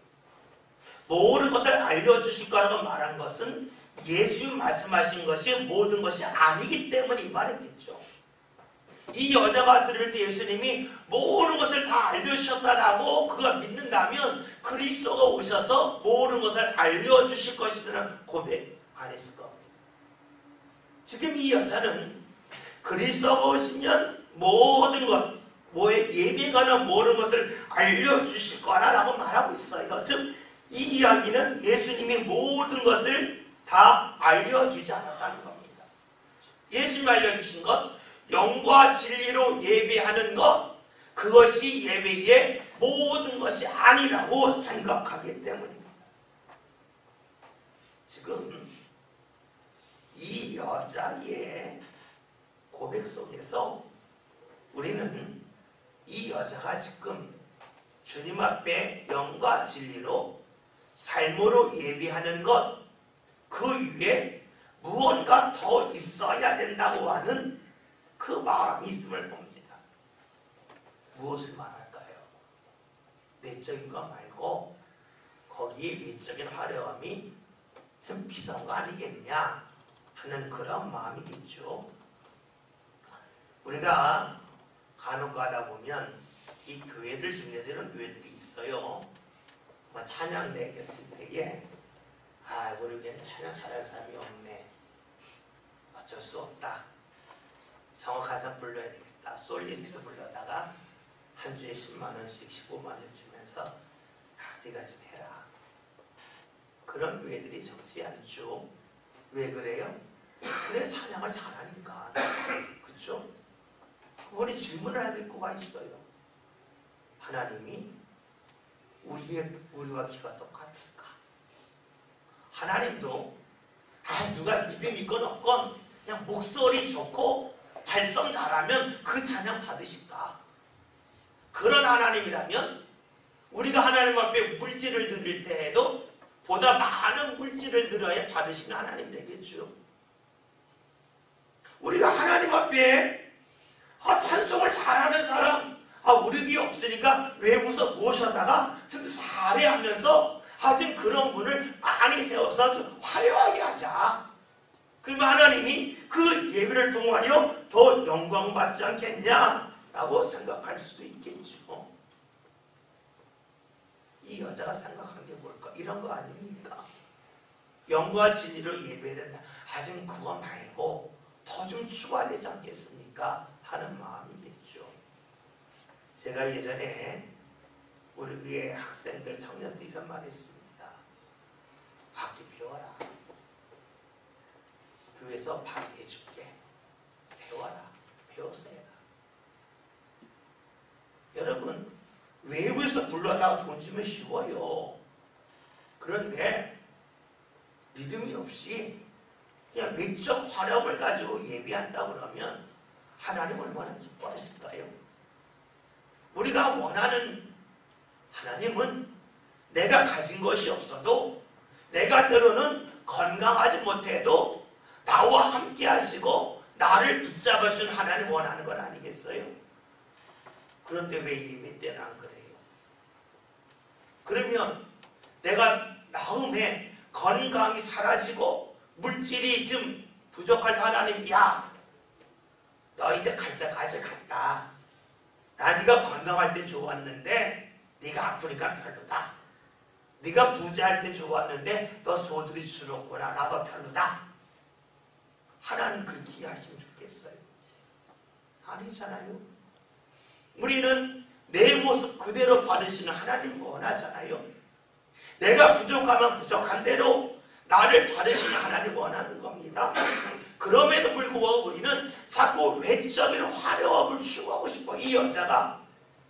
모든 것을 알려주실 거라고 말한 것은 예수님 말씀하신 것이 모든 것이 아니기 때문에 이 말했겠죠. 이 여자가 들을 때 예수님이 모든 것을 다 알려주셨다라고 그가 믿는다면 그리스도가 오셔서 모든 것을 알려주실 것이라는 고백 안 했을 겁니다. 지금 이 여자는 그리스도가 오시면 모든 것, 예배에 관한 모든 것을 알려주실 거라고 말하고 있어요. 즉, 이 이야기는 예수님이 모든 것을 다 알려주지 않았다는 겁니다. 예수님이 알려주신 것, 영과 진리로 예배하는 것, 그것이 예배의 모든 것이 아니라고 생각하기 때문입니다. 지금 이 여자의 고백 속에서 우리는 이 여자가 지금 주님 앞에 영과 진리로 삶으로 예배하는 것, 그 위에 무언가 더 있어야 된다고 하는 그 마음이 있음을 봅니다. 무엇을 말할까요? 내적인 거 말고 거기에 외적인 화려함이 좀 필요한 거 아니겠냐 하는 그런 마음이겠죠. 우리가 간혹 가다 보면 이 교회들 중에서 이런 교회들이 있어요. 찬양대 했을 때에 우리 교회는 찬양 잘하는 사람이 없네. 어쩔 수 없다. 성악가사 불러야 되겠다. 솔리스트 불러다가 한 주에 10만 원씩 15만 원 주면서 네가 좀 해라. 그런 교회들이 적지 않죠. 왜 그래요? 그래 찬양을 잘하니까. 그렇죠? 그거는 질문을 해야 될 거가 있어요. 하나님이 우리와 기가 똑같을까? 하나님도 누가 믿음 있건 없건 그냥 목소리 좋고 발성 잘하면 그 찬양 받으실까? 그런 하나님이라면 우리가 하나님 앞에 물질을 드릴 때에도 보다 많은 물질을 드려야 받으시는 하나님 되겠죠. 우리가 하나님 앞에 찬송을 잘하는 사람 우리 귀에 없으니까 외부서 모셔다가 좀 사례하면서 지금 그런 분을 많이 세워서 좀 화려하게 하자. 그러면 하나님이 그 예배를 통하여 더 영광받지 않겠냐라고 생각할 수도 있겠죠. 이 여자가 생각한 게 뭘까? 이런 거 아닙니까? 영과 진리로 예배된다. 하지만 그거 말고 더 좀 추가되지 않겠습니까? 하는 마음이겠죠. 제가 예전에 우리 교회 학생들, 청년들이 이런 말 했습니다. 악기 배워라. 교회에서 파티해줄게. 배워라. 배워서 해라. 여러분, 외부에서 불러다가 돈 주면 쉬워요. 그런데 믿음이 없이 그냥 외적 화력을 가지고 예배한다 그러면 하나님 얼마나 기뻐하실까요? 우리가 원하는 하나님은 내가 가진 것이 없어도, 내가 때로는 건강하지 못해도 나와 함께 하시고 나를 붙잡아준 하나님 원하는 건 아니겠어요? 그런데 왜 예배 때는 안 그래요? 그러면 내가 나음에 건강이 사라지고 물질이 좀 부족할 때 하나님, 야, 너 이제 갈 때까지 갔다. 나 네가 건강할 때 좋았는데 네가 아프니까 별로다. 네가 부자할 때 좋았는데 너 소득이 줄었구나. 나도 별로다. 하나님 그렇게 하시면 좋겠어요? 아니잖아요. 우리는 내 모습 그대로 받으시는 하나님 원하잖아요. 내가 부족하면 부족한 대로 나를 받으시는 하나님 원하는 겁니다. 그럼에도 불구하고 우리는 자꾸 외적인 화려함을 추구하고 싶어. 이 여자가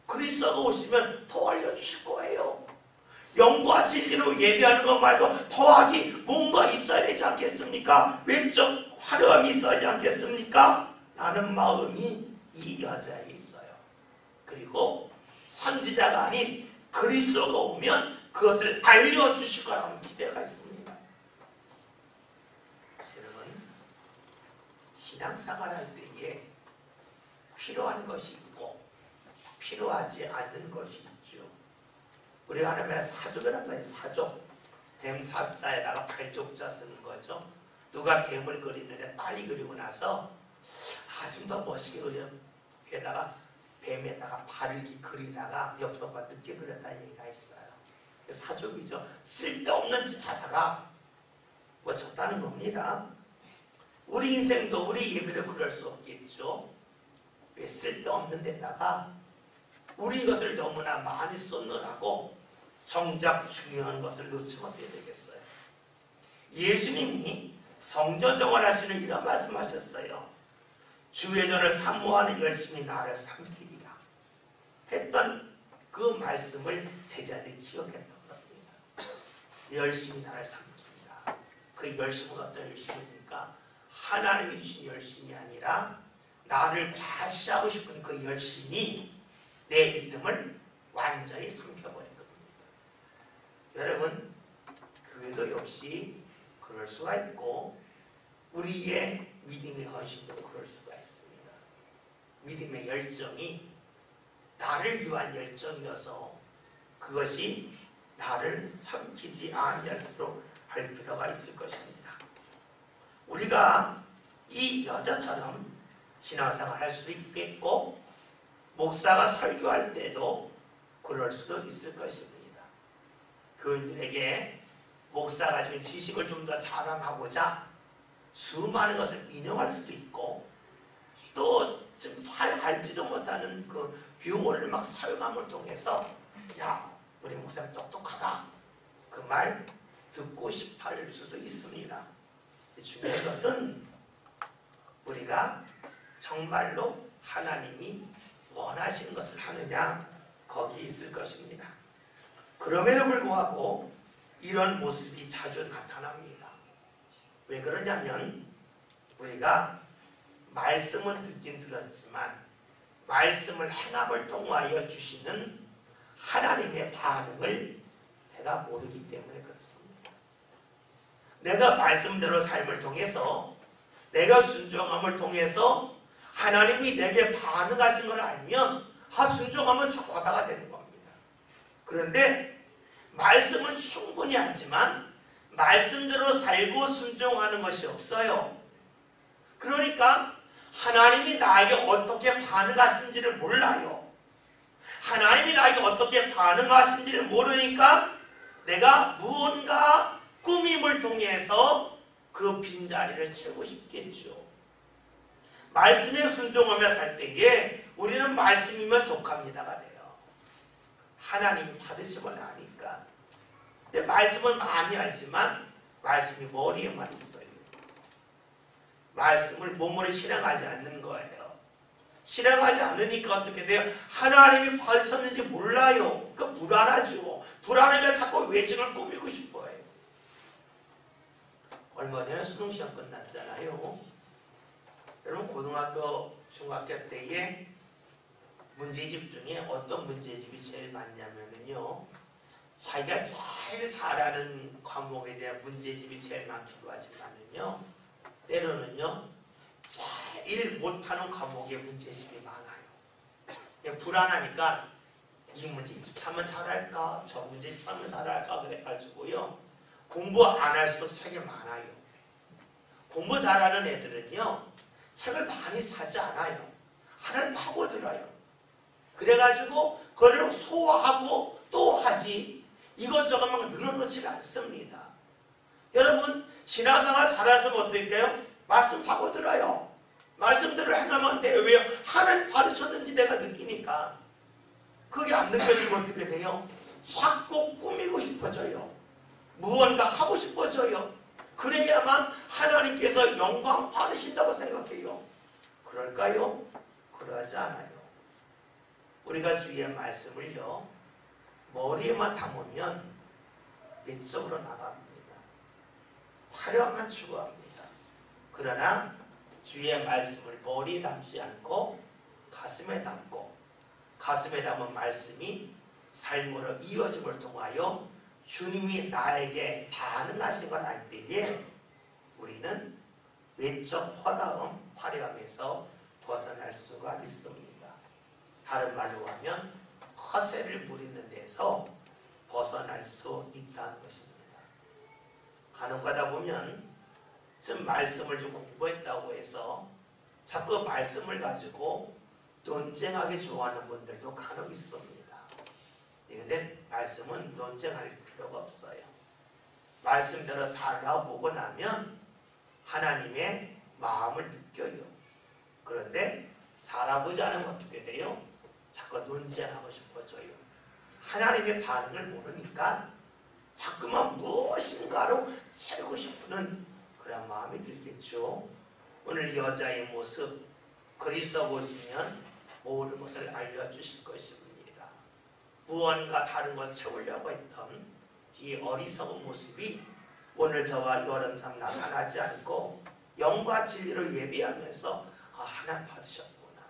그리스도가 오시면 더 알려주실 거예요. 영과 진리로 예배하는 것 말고 더하기 뭔가 있어야 되지 않겠습니까? 외적 화려함이 있어야 되지 않겠습니까? 라는 마음이 이 여자에게 있어요. 그리고 선지자가 아닌 그리스도가 오면 그것을 알려주실 거라는 기대가 있습니다. 여러분, 신앙생활 할 때에 필요한 것이 있고 필요하지 않는 것이 있죠. 우리가 하나님의 사족이라는 거예요. 사족. 뱀 사자에다가 발족자 쓰는 거죠. 누가 뱀을 그리는데 빨리 그리고 나서 좀 더 멋있게 그려에다가 뱀에다가 발을 그리다가 엽서가 늦게 그렸다 얘기가 있어요. 사족이죠. 쓸데없는 짓 하다가 뭐 졌다는 겁니다. 우리 인생도 우리 예배도 그럴 수 없겠죠. 왜 쓸데없는 데다가 우리 것을 너무나 많이 쏟느라고 정작 중요한 것을 놓치면 어떻게 되겠어요? 예수님이 성전 정원하시는 이런 말씀하셨어요. 주의 전을 사모하는 열심히 나를 삼키리라 했던 그 말씀을 제자들이 기억했다고 합니다. 열심히 나를 삼킵니다. 그 열심은 어떤 열심입니까? 하나님이 주신 열심이 아니라 나를 과시하고 싶은 그 열심이 내 믿음을 완전히 삼켜버린 겁니다. 여러분, 교회도 역시 그럴 수가 있고 우리의 믿음의 헌신도 그럴 수가 있습니다. 믿음의 열정이 나를 위한 열정이어서 그것이 나를 삼키지 아니할수록 할 필요가 있을 것입니다. 우리가 이 여자처럼 신앙생활 할 수도 있겠고 목사가 설교할 때도 그럴 수도 있을 것입니다. 교인들에게 목사가 가진 지식을 좀 더 자랑하고자 수많은 것을 인용할 수도 있고 또 좀 잘 알지도 못하는 그 유머를 막 사용함을 통해서 야, 우리 목사님 똑똑하다. 그 말 듣고 싶어 할 수도 있습니다. 중요한 것은 우리가 정말로 하나님이 원하시는 것을 하느냐 거기에 있을 것입니다. 그럼에도 불구하고 이런 모습이 자주 나타납니다. 왜 그러냐면 우리가 말씀을 듣긴 들었지만 말씀을 행함을 통하여 주시는 하나님의 반응을 내가 모르기 때문에 그렇습니다. 내가 말씀대로 삶을 통해서 내가 순종함을 통해서 하나님이 내게 반응하신 걸 알면 순종하면 좋다가 되는 겁니다. 그런데 말씀은 충분히 알지만 말씀대로 살고 순종하는 것이 없어요. 그러니까 하나님이 나에게 어떻게 반응하신지를 몰라요. 하나님이 나에게 어떻게 반응하신지를 모르니까 내가 무언가 꾸밈을 통해서 그 빈자리를 채우고 싶겠죠. 말씀에 순종하며 살 때에 우리는 말씀이면 족합니다가 돼요. 하나님 받으심을 아니까. 근데 말씀을 많이 알지만 말씀이 머리에만 있어요. 말씀을 몸으로 실행하지 않는 거예요. 실행하지 않으니까 어떻게 돼요? 하나님이 받으셨는지 몰라요. 그러니까 불안하죠. 불안하니까 자꾸 외증을 꾸미고 싶어요. 얼마 전에 수능시험 끝났잖아요. 여러분 고등학교, 중학교 때에 문제집 중에 어떤 문제집이 제일 많냐면요. 자기가 제일 잘하는 과목에 대한 문제집이 제일 많기도 하지만요. 때로는요. 제일 못하는 과목에 문제집이 많아요. 그냥 불안하니까 이 문제집 하면 잘할까? 저 문제집 하면 잘할까? 그래가지고요. 공부 안 할수록 책이 많아요. 공부 잘하는 애들은요. 책을 많이 사지 않아요. 하나를 파고들어요. 그래가지고 그걸 소화하고 또 하지 이것저것 막 늘어놓지는 않습니다. 여러분 신앙생활 잘하시면 어떨까요? 말씀 파고들어요. 말씀대로 행하면 돼요. 왜요? 하나님 받으셨는지 내가 느끼니까. 그게 안 느껴지면 어떻게 돼요? 자꾸 꾸미고 싶어져요. 무언가 하고 싶어져요. 그래야만 하나님께서 영광 받으신다고 생각해요. 그럴까요? 그러지 않아요. 우리가 주의 말씀을요. 머리에만 담으면 외적으로 나갑니다. 화려함만 추구합니다. 그러나 주의 말씀을 머리에 담지 않고 가슴에 담고 가슴에 담은 말씀이 삶으로 이어짐을 통하여 주님이 나에게 반응하신 걸 알 때에 우리는 외적 화려함에서 벗어날 수가 있습니다. 다른 말로 하면 허세를 부리는 데서 벗어날 수 있다는 것입니다. 간혹 가다 보면 좀 말씀을 좀 공부했다고 해서 자꾸 말씀을 가지고 논쟁하기 좋아하는 분들도 간혹 있습니다. 그런데 말씀은 논쟁할 필요가 없어요. 말씀대로 살아보고 나면 하나님의 마음을 느껴요. 그런데 살아보지 않으면 어떻게 돼요? 자꾸 논쟁하고 싶어져요. 하나님의 반응을 모르니까 자꾸만 무엇인가로 채우고 싶은 그런 마음이 들겠죠. 오늘 여자의 모습 그리스도 보시면 모든 것을 알려주실 것입니다. 무언가 다른 것 채우려고 했던 이 어리석은 모습이 오늘 저와 여름삼 나타나지 않고 영과 진리를 예비하면서 하나님 받으셨구나.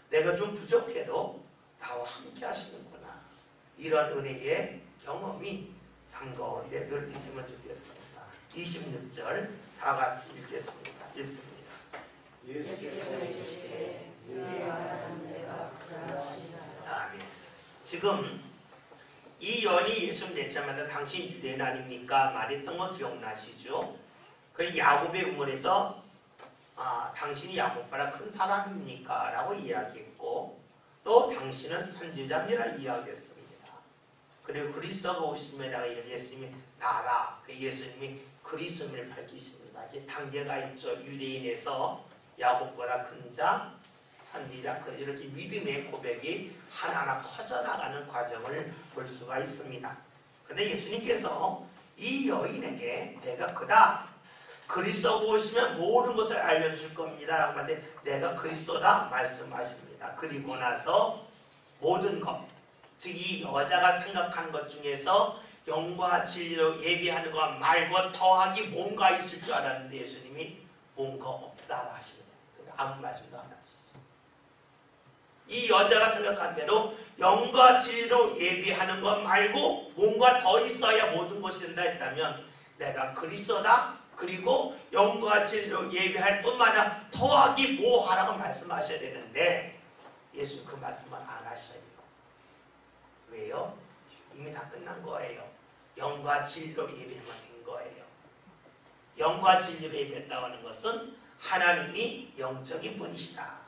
내가 좀 부족해도 나와 함께 하시는구나. 이런 은혜의 경험이 삶 가운데 늘 있으면 좋겠습니다. 26절 다 같이 읽겠습니다. 읽습니다. 예수께서 이르시되 너희의 말하는 내가 불안하시나이다. 아멘. 지금 이 연이 예수 맺자마자 당신 유대인 아닙니까? 말했던 거 기억나시죠? 그래서 야곱의 우물에서 당신이 야곱보다 큰 사람입니까? 라고 이야기했고 또 당신은 선지자입니다 이야기했습니다. 그리고 그리스도가 오시면 예수님이 나라 예수님이 그리스도를 밝히십니다. 이제 단계가 있죠. 유대인에서 야곱보다 큰 자, 선지자 이렇게 믿음의 고백이 하나하나 커져나가는 과정을 볼 수가 있습니다. 그런데 예수님께서 이 여인에게 내가 그다. 그리스도가 오시면 모든 것을 알려줄 겁니다. 라고 하는데 내가 그리스도다 말씀하십니다. 그리고 나서 모든 것, 즉 이 여자가 생각한 것 중에서 영과 진리로 예비하는 것 말고 더하기 뭔가 있을 줄 알았는데 예수님이 뭔가 없다라 하시는 거예요. 아무 말씀도 안 하시죠. 이 여자가 생각한 대로 영과 진리로 예비하는 것 말고 뭔가 더 있어야 모든 것이 된다 했다면 내가 그리스도다. 그리고 영과 진리로 예비할 뿐만 아니라 더하기 뭐하라고 말씀하셔야 되는데 예수는 그 말씀을 안 하셔요. 왜요? 이미 다 끝난 거예요. 영과 진리로 예비만 된 거예요. 영과 진리로 예비했다고 하는 것은 하나님이 영적인 분이시다.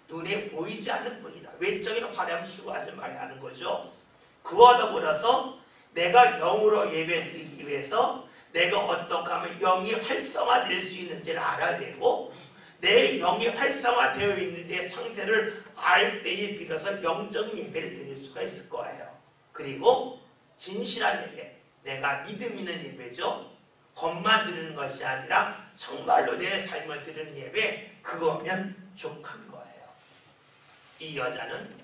눈에 보이지 않는 분이다. 외적인 화려함을 추구하지 말라는 거죠. 그와 더불어서 내가 영으로 예배드리기 위해서 내가 어떻게 하면 영이 활성화될 수 있는지를 알아야 되고 내 영이 활성화되어 있는 내 상태를 알 때에 비로소 영적인 예배를 드릴 수가 있을 거예요. 그리고 진실한 예배, 내가 믿음 있는 예배죠. 겉만 드리는 것이 아니라 정말로 내 삶을 드리는 예배, 그거면 족한 거예요. 이 여자는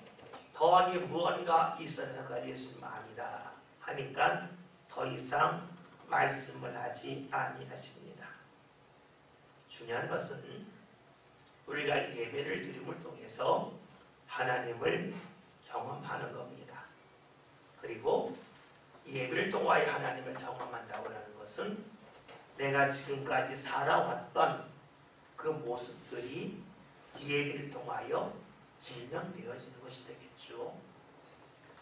더하기 무언가 있어서가 예수님 아니다 하니까 더 이상 말씀을 하지 아니하십니다. 중요한 것은 우리가 예배를 드림을 통해서 하나님을 경험하는 겁니다. 그리고 예배를 통하여 하나님을 경험한다고 하는 것은 내가 지금까지 살아왔던 그 모습들이 예배를 통하여 증명되어지는 것이 되겠죠.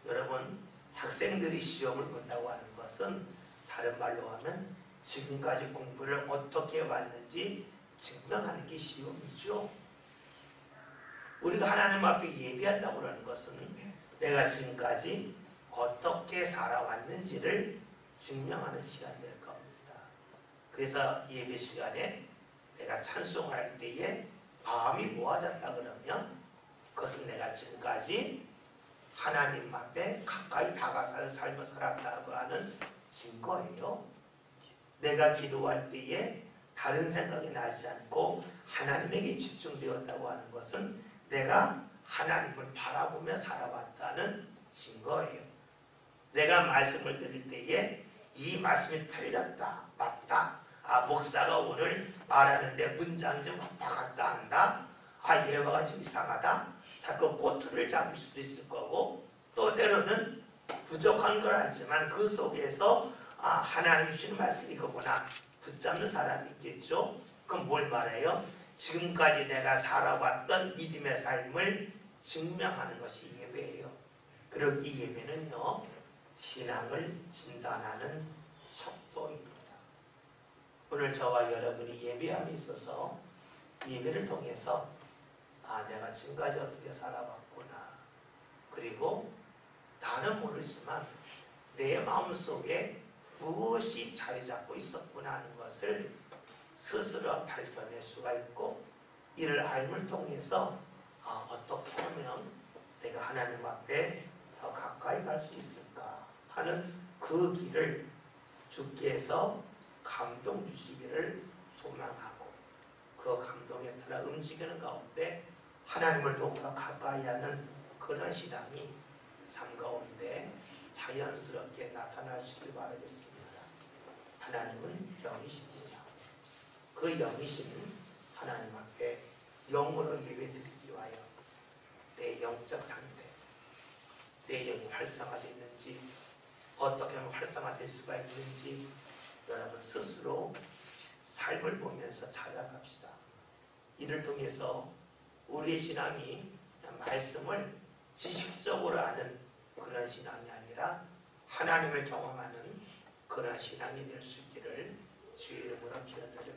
여러분, 학생들이 시험을 본다고 하는 것은 다른 말로 하면 지금까지 공부를 어떻게 왔는지 증명하는 게 시험이죠. 우리가 하나님 앞에 예배한다고 하는 것은 내가 지금까지 어떻게 살아왔는지를 증명하는 시간이 될 겁니다. 그래서 예배 시간에 내가 찬송할 때에 마음이 모아졌다 그러면 그것은 내가 지금까지 하나님 앞에 가까이 다가서는 삶을 살았다고 하는 증거예요. 내가 기도할 때에 다른 생각이 나지 않고 하나님에게 집중되었다고 하는 것은 내가 하나님을 바라보며 살아왔다는 증거예요. 내가 말씀을 들을 때에 이 말씀이 틀렸다, 맞다. 목사가 오늘 말하는데 문장이 좀 왔다 갔다 한다. 예화가 좀 이상하다. 자꾸 꼬투리를 잡을 수도 있을 거고, 또 때로는 부족한 걸 알지만 그 속에서 하나님이 주시는 말씀이 이거구나 붙잡는 사람이 있겠죠. 그럼 뭘 말해요? 지금까지 내가 살아왔던 믿음의 삶을 증명하는 것이 예배예요. 그리고 이 예배는요, 신앙을 진단하는 척도입니다. 오늘 저와 여러분이 예배함에 있어서 예배를 통해서 내가 지금까지 어떻게 살아왔구나, 그리고 나는 모르지만 내 마음속에 무엇이 자리 잡고 있었구나 하는 것을 스스로 발견할 수가 있고, 이를 알물 통해서 어떻게 하면 내가 하나님 앞에 더 가까이 갈 수 있을까 하는 그 길을 주께서 감동 주시기를 소망하고, 그 감동에 따라 움직이는 가운데 하나님을 더욱더 가까이 하는 그런 신앙이 삶 가운데 자연스럽게 나타나시길 바라겠습니다. 하나님은 영이십니다. 그 영이신 하나님 앞에 영으로 예배드리기 위하여 내 영적 상태, 내 영이 활성화됐는지, 어떻게 하면 활성화될 수가 있는지 여러분 스스로 삶을 보면서 찾아갑시다. 이를 통해서 우리의 신앙이 말씀을 지식적으로 아는 그런 신앙이 아니라 하나님을 경험하는 그런 신앙이 될 수 있기를 주의 이름으로 기도드립니다.